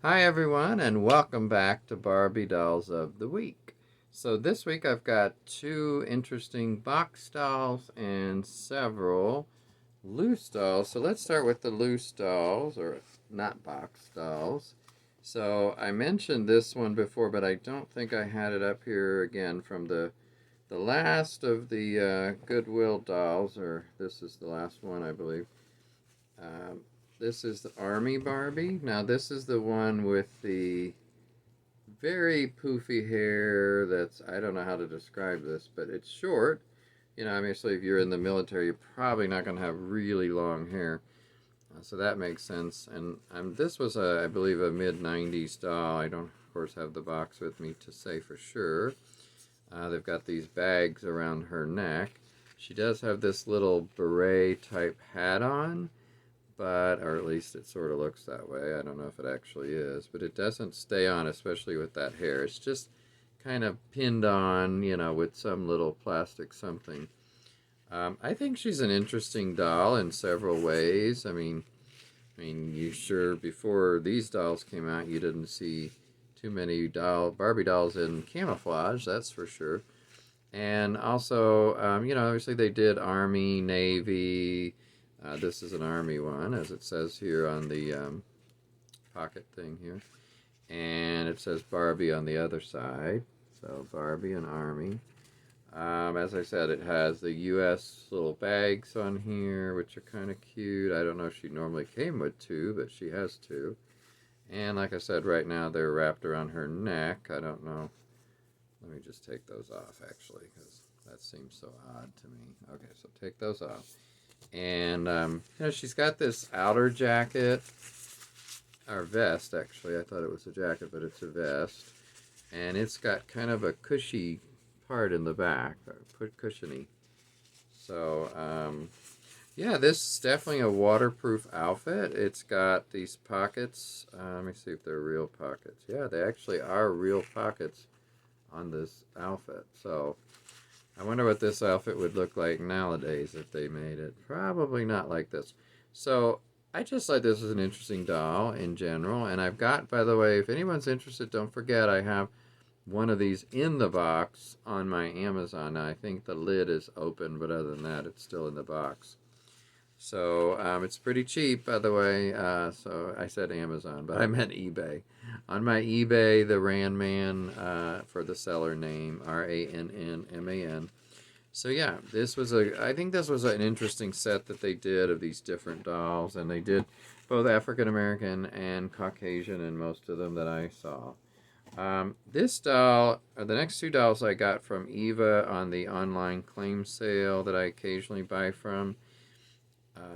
Hi, everyone, and welcome back to Barbie Dolls of the Week. So, this week I've got two interesting box dolls and several loose dolls. So, let's start with the loose dolls, or not box dolls. So, I mentioned this one before, but I don't think I had it up here again from the last of the Goodwill dolls, or this is the last one, I believe. Um, this is the Army Barbie. Now, this is the one with the very poofy hair that's, I don't know how to describe this, but it's short. Obviously, if you're in the military, you're probably not going to have really long hair. So that makes sense. And this was, I believe, a mid 90s doll. I don't, of course, have the box with me to say for sure. They've got these bags around her neck. She does have this little beret type hat on, or at least it sort of looks that way. I don't know if it actually is, but it doesn't stay on, especially with that hair. It's just kind of pinned on, with some little plastic something. I think she's an interesting doll in several ways. I mean, you sure before these dolls came out, you didn't see too many Barbie dolls in camouflage. That's for sure. And also, obviously they did Army, Navy. This is an Army one, as it says here on the pocket thing here. And it says Barbie on the other side. So Barbie and Army. As I said, it has the U.S. little bags on here, which are kind of cute. I don't know if she normally came with two, but she has two. And like I said, right now they're wrapped around her neck. I don't know. Let me just take those off, actually, because that seems so odd to me. Okay, so take those off. And, she's got this outer jacket, or vest, actually. I thought it was a jacket, but it's a vest. And it's got kind of a cushy part in the back, cushiony. So, yeah, this is definitely a waterproof outfit. It's got these pockets. Let me see if they're real pockets. Yeah, they actually are real pockets on this outfit. So, I wonder what this outfit would look like nowadays if they made it. Probably not like this. So, I just thought this was an interesting doll in general. And I've got, by the way, if anyone's interested, don't forget I have one of these in the box on my Amazon. Now, I think the lid is open, but other than that, it's still in the box. So it's pretty cheap, by the way. So I said Amazon, but I meant eBay. On my eBay, the Ranman for the seller name, Rannman. So yeah, I think this was an interesting set that they did of these different dolls, and they did both African American and Caucasian in most of them that I saw. This doll, or the next two dolls I got from Eva on the online claim sale that I occasionally buy from.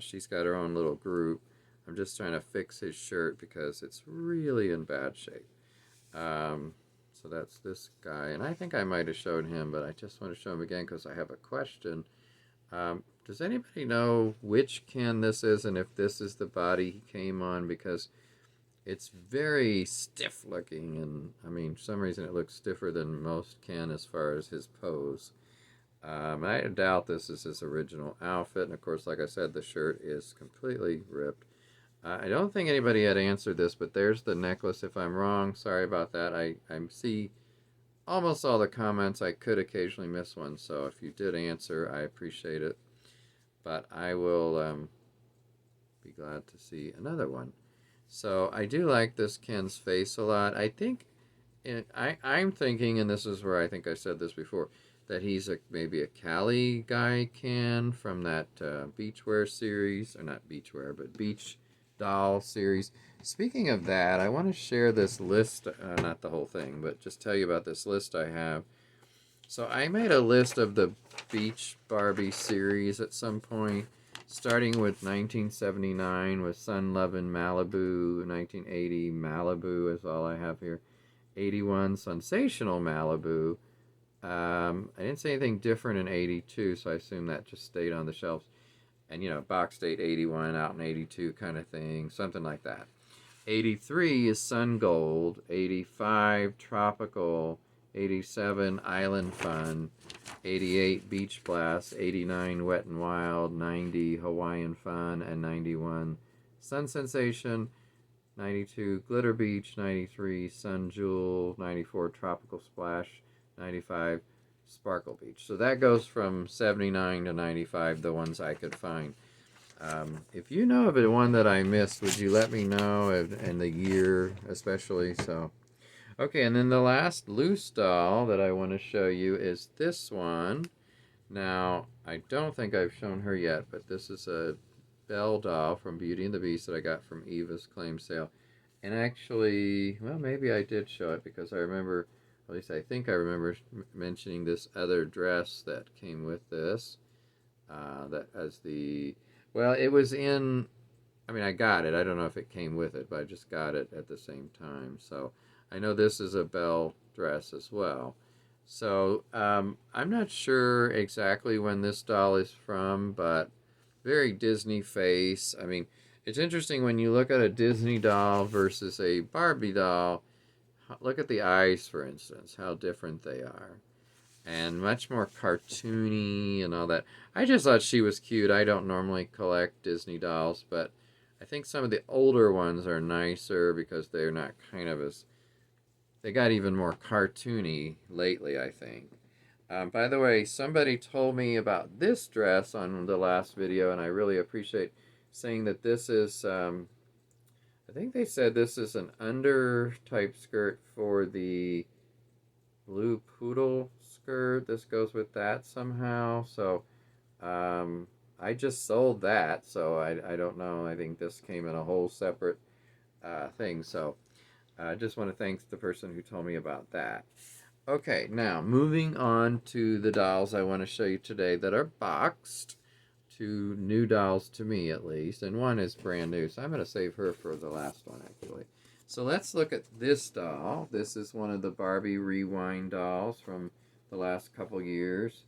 She's got her own little group. I'm just trying to fix his shirt because it's really in bad shape. So that's this guy. And I think I might have shown him, but I just want to show him again because I have a question. Does anybody know which Ken this is and if this is the body he came on? Because it's very stiff looking, and for some reason it looks stiffer than most Ken as far as his pose. I doubt this is his original outfit, and of course, like I said, the shirt is completely ripped. I don't think anybody had answered this, but there's the necklace. If I'm wrong, sorry about that. I see almost all the comments. I could occasionally miss one, so if you did answer, I appreciate it. But I will be glad to see another one. So I do like this Ken's face a lot. I think, I'm thinking, and this is where I think I said this before, that he's maybe a Cali guy Ken from that beachwear series, or not beachwear, but beach doll series. Speaking of that, I want to share this list, not the whole thing, but just tell you about this list I have. So I made a list of the Beach Barbie series at some point, starting with 1979 with Sun Lovin' Malibu, 1980 Malibu is all I have here, 81 Sensational Malibu. I didn't say anything different in 82, so I assume that just stayed on the shelves. And, box date 81, out in 82 kind of thing, something like that. 83 is Sun Gold, 85 Tropical, 87 Island Fun, 88 Beach Blast, 89 Wet and Wild, 90 Hawaiian Fun, and 91 Sun Sensation. 92 Glitter Beach, 93 Sun Jewel, 94 Tropical Splash, 95 Sparkle Beach. So that goes from 79 to 95, the ones I could find. If you know of the one that I missed, would you let me know, and the year especially? So, okay, and then the last loose doll that I want to show you is this one. Now, I don't think I've shown her yet, but this is a Belle doll from Beauty and the Beast that I got from Eva's claim sale. And actually, well, maybe I did show it because I remember, at least I think I remember mentioning this other dress that came with this. That as the, well, it was in, I mean, I got it. I don't know if it came with it, but I just got it at the same time. So I know this is a Belle dress as well. So I'm not sure exactly when this doll is from, but very Disney face. I mean, it's interesting when you look at a Disney doll versus a Barbie doll. Look at the eyes, for instance, how different they are. And much more cartoony and all that. I just thought she was cute. I don't normally collect Disney dolls, but I think some of the older ones are nicer because they're not kind of as... They got even more cartoony lately, I think. By the way, somebody told me about this dress on the last video, and I really appreciate saying that this is, I think they said this is an under type skirt for the blue poodle skirt. This goes with that somehow. So I just sold that, so I don't know. I think this came in a whole separate thing. So I just want to thank the person who told me about that. Okay, now moving on to the dolls I want to show you today that are boxed. Two new dolls to me, at least, and one is brand new, so I'm going to save her for the last one, actually. So let's look at this doll. This is one of the Barbie Rewind dolls from the last couple years.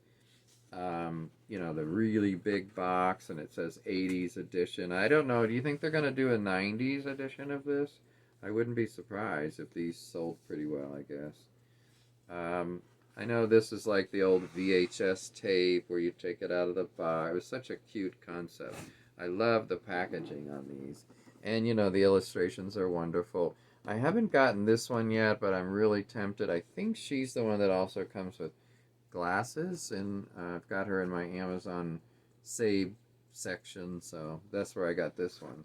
You know, the really big box, and it says 80s edition. I don't know, do you think they're going to do a 90s edition of this? I wouldn't be surprised if these sold pretty well, I guess. I know this is like the old VHS tape where you take it out of the box. It was such a cute concept. I love the packaging on these. And, you know, the illustrations are wonderful. I haven't gotten this one yet, but I'm really tempted. I think she's the one that also comes with glasses, and I've got her in my Amazon Save section, so that's where I got this one.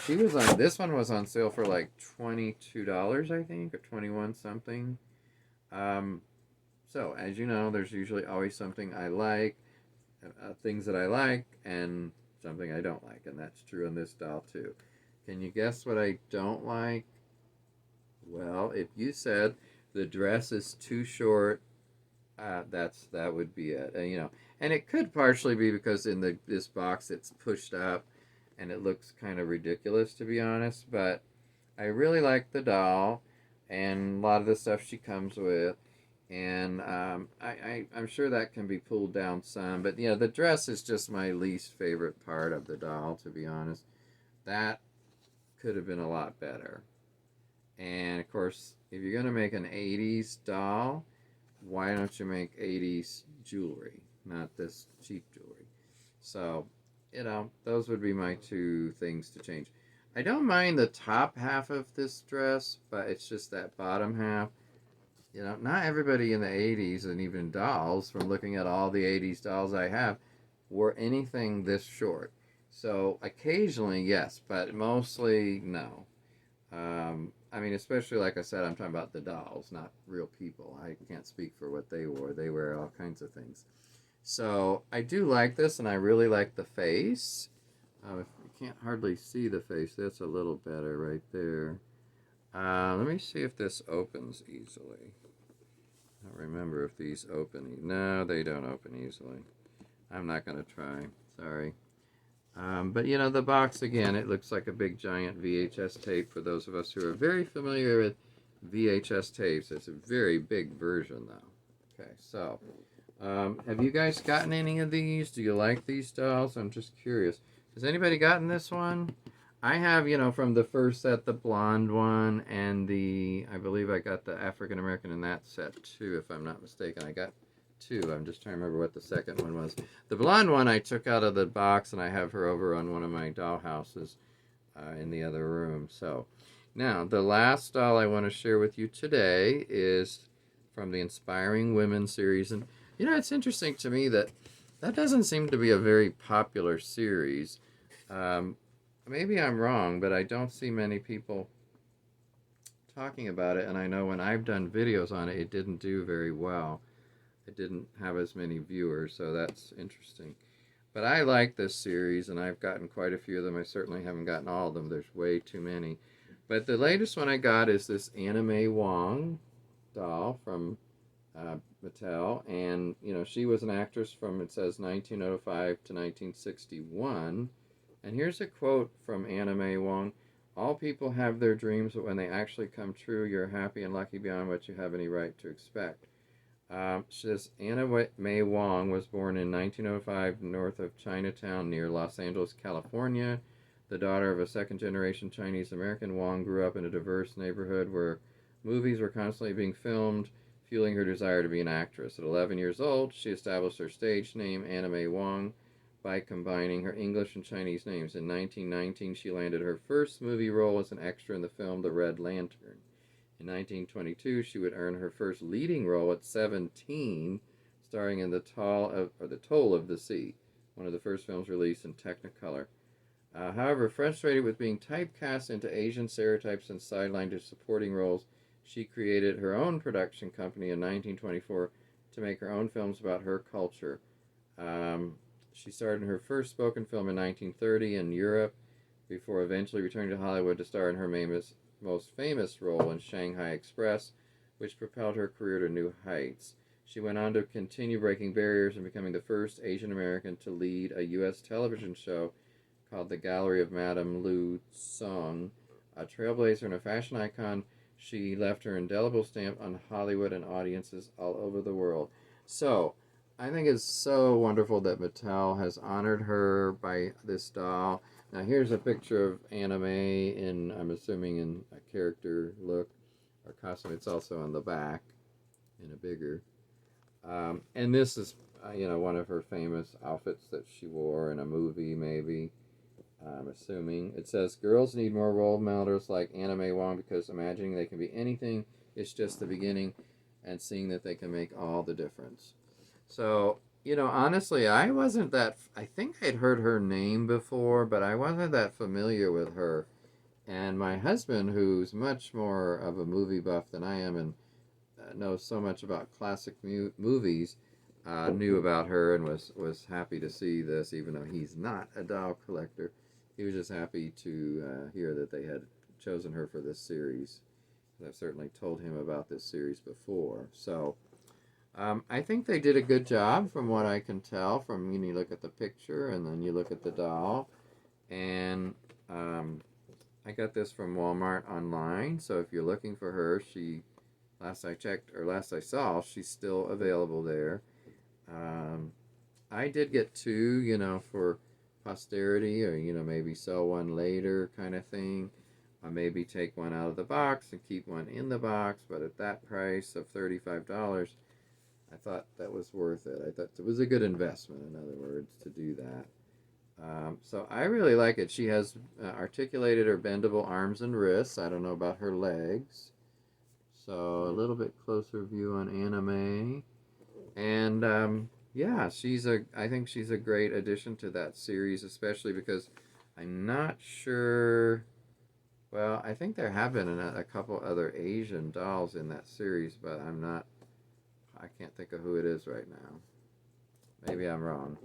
She was on, this one was on sale for like $22, I think, or 21 something. So, as you know, there's usually always something I like, things that I like, and something I don't like, and that's true in this doll too. Can you guess what I don't like? Well, if you said the dress is too short, that would be it. You know, and it could partially be because in this box it's pushed up, and it looks kind of ridiculous, to be honest. But I really like the doll, and a lot of the stuff she comes with. And I'm sure that can be pulled down some. But, you know, the dress is just my least favorite part of the doll, to be honest. That could have been a lot better. And, of course, if you're going to make an 80s doll, why don't you make 80s jewelry, not this cheap jewelry? So, you know, those would be my two things to change. I don't mind the top half of this dress, but it's just that bottom half. You know, not everybody in the 80s, and even dolls, from looking at all the 80s dolls I have, wore anything this short. So occasionally, yes, but mostly, no. I mean, especially, like I said, I'm talking about the dolls, not real people. I can't speak for what they wore. They wear all kinds of things. So I do like this, and I really like the face. You can't hardly see the face. That's a little better right there. Let me see if this opens easily. I don't remember if these open. No, they don't open easily. I'm not going to try. Sorry. But, you know, the box, again, it looks like a big giant VHS tape for those of us who are very familiar with VHS tapes. It's a very big version, though. Okay, so have you guys gotten any of these? Do you like these dolls? I'm just curious. Has anybody gotten this one? I have, you know, from the first set, the blonde one, and I believe I got the African American in that set too, if I'm not mistaken. I got two. I'm just trying to remember what the second one was. The blonde one I took out of the box, and I have her over on one of my doll houses. in the other room. So now the last doll I want to share with you today is from the Inspiring Women series. And it's interesting to me that that doesn't seem to be a very popular series. Um, Maybe I'm wrong, but I don't see many people talking about it. And I know when I've done videos on it, it didn't do very well. It didn't have as many viewers, so that's interesting. But I like this series, and I've gotten quite a few of them. I certainly haven't gotten all of them. There's way too many. But the latest one I got is this Mae Wong doll from Mattel, and she was an actress from, it says, 1905 to 1961. And here's a quote from Mae Wong: "All people have their dreams, but when they actually come true, you're happy and lucky beyond what you have any right to expect." She says Mae Wong was born in 1905 north of Chinatown near Los Angeles, California. The daughter of a second-generation Chinese American, Wong grew up in a diverse neighborhood where movies were constantly being filmed, fueling her desire to be an actress. At 11 years old, she established her stage name, Anna Mae Wong, by combining her English and Chinese names. In 1919, she landed her first movie role as an extra in the film The Red Lantern. In 1922, she would earn her first leading role at 17, starring in The Toll of the Sea, one of the first films released in Technicolor. However, frustrated with being typecast into Asian stereotypes and sidelined to supporting roles, she created her own production company in 1924 to make her own films about her culture. She starred in her first spoken film in 1930 in Europe, before eventually returning to Hollywood to star in her most famous role in Shanghai Express, which propelled her career to new heights. She went on to continue breaking barriers and becoming the first Asian American to lead a U.S. television show called The Gallery of Madame Lu Song. A trailblazer and a fashion icon, she left her indelible stamp on Hollywood and audiences all over the world. So, I think it's so wonderful that Mattel has honored her by this doll. Now here's a picture of Anna Mae in, I'm assuming, in a character look or costume. It's also on the back in a bigger. And this is, one of her famous outfits that she wore in a movie, maybe. I'm assuming. It says, "Girls need more role models like Anna Mae Wong because imagining they can be anything is just the beginning, and seeing that they can make all the difference." So, honestly, I think I'd heard her name before, but I wasn't that familiar with her. And my husband, who's much more of a movie buff than I am and knows so much about classic movies, knew about her and was happy to see this, even though he's not a doll collector. He was just happy to hear that they had chosen her for this series. I've certainly told him about this series before. So, I think they did a good job from what I can tell from, you look at the picture and then you look at the doll. And I got this from Walmart online. So if you're looking for her, last I checked, or last I saw, she's still available there. I did get two, for posterity, or, maybe sell one later kind of thing. Or maybe take one out of the box and keep one in the box. But at that price of $35, I thought that was worth it. I thought it was a good investment, in other words, to do that. So I really like it. She has articulated or bendable arms and wrists. I don't know about her legs. So a little bit closer view on Anna Mae. And yeah, I think she's a great addition to that series, especially because I'm not sure. Well, I think there have been a couple other Asian dolls in that series, but I can't think of who it is right now. Maybe I'm wrong.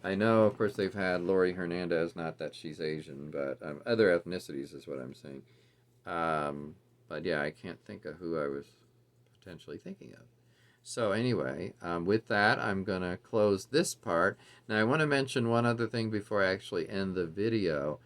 I know, of course, they've had Lori Hernandez, not that she's Asian, but other ethnicities is what I'm saying. But yeah, I can't think of who I was potentially thinking of. So anyway, with that, I'm going to close this part. Now, I want to mention one other thing before I actually end the video.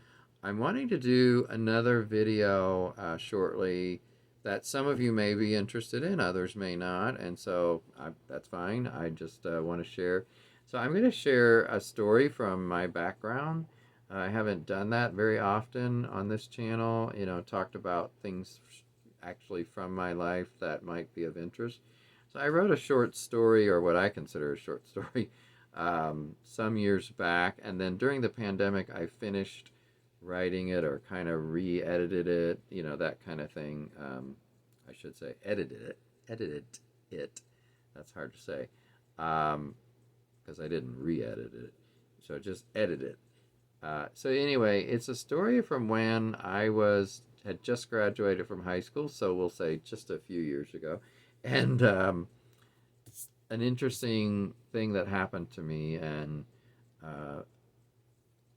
I'm wanting to do another video shortly that some of you may be interested in, others may not, and so that's fine. I just want to share. So I'm going to share a story from my background. I haven't done that very often on this channel, talked about things actually from my life that might be of interest. So I wrote a short story, or what I consider a short story, some years back, and then during the pandemic I finished writing it or kind of re-edited it, that kind of thing. I should say edited it. That's hard to say, because I didn't re-edit it, so just edit it. So anyway, it's a story from when I had just graduated from high school, so we'll say just a few years ago, and an interesting thing that happened to me, and uh,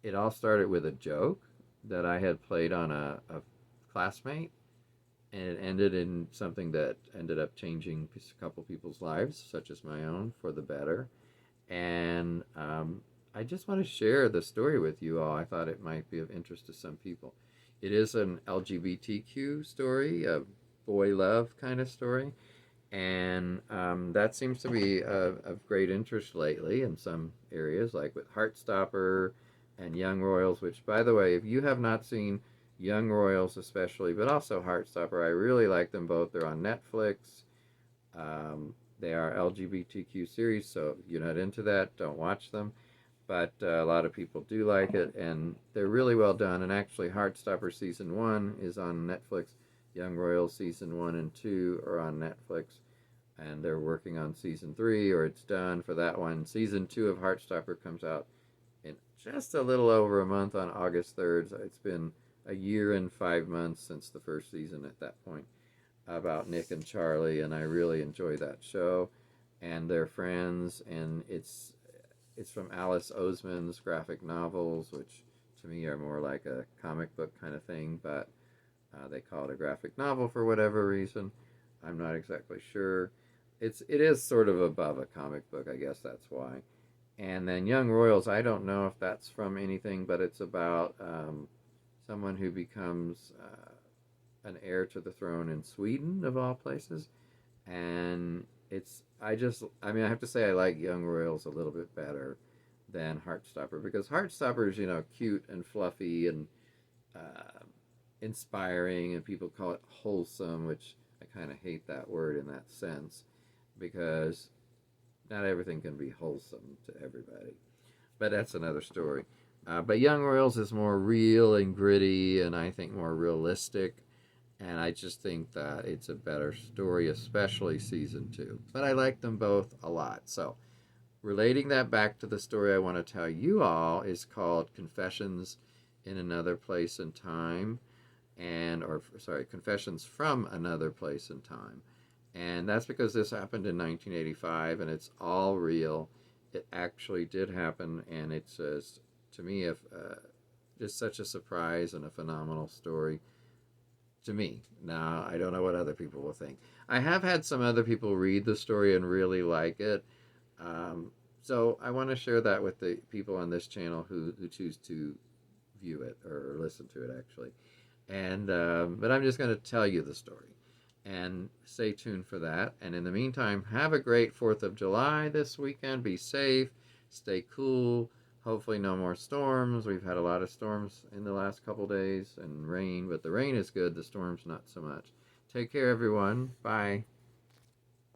it all started with a joke that I had played on a classmate, and it ended in something that ended up changing a couple people's lives, such as my own, for the better. And I just want to share the story with you all. I thought it might be of interest to some people. It is an LGBTQ story, a boy love kind of story, and that seems to be of great interest lately in some areas, like with Heartstopper and Young Royals, which, by the way, if you have not seen Young Royals especially, but also Heartstopper, I really like them both. They're on Netflix. They are LGBTQ series, so if you're not into that, don't watch them. But a lot of people do like it, and they're really well done. And actually, Heartstopper Season 1 is on Netflix. Young Royals Season 1 and 2 are on Netflix. And they're working on Season 3, or it's done for that one. Season 2 of Heartstopper comes out in just a little over a month on August 3rd. So it's been a year and 5 months since the first season at that point, about Nick and Charlie, and I really enjoy that show and their friends. And it's from Alice Oseman's graphic novels, which to me are more like a comic book kind of thing, but they call it a graphic novel for whatever reason. I'm not exactly sure. It is sort of above a comic book, I guess that's why. And then Young Royals, I don't know if that's from anything, but it's about someone who becomes an heir to the throne in Sweden, of all places. And I mean, I have to say I like Young Royals a little bit better than Heartstopper, because Heartstopper is, cute and fluffy and uh, inspiring, and people call it wholesome, which I kind of hate that word in that sense, because not everything can be wholesome to everybody. But that's another story. But Young Royals is more real and gritty, and I think more realistic. And I just think that it's a better story, especially season 2. But I like them both a lot. So, relating that back to the story I want to tell you all is called Confessions in Another Place and Time, Confessions from Another Place and Time. And that's because this happened in 1985, and it's all real. It actually did happen, and it's to me just such a surprise and a phenomenal story to me. Now, I don't know what other people will think. I have had some other people read the story and really like it. So I want to share that with the people on this channel who choose to view it or listen to it, actually. And but I'm just going to tell you the story. And stay tuned for that. And in the meantime, have a great 4th of July this weekend. Be safe. Stay cool. Hopefully no more storms. We've had a lot of storms in the last couple days and rain, but the rain is good. The storms not so much. Take care, everyone. Bye.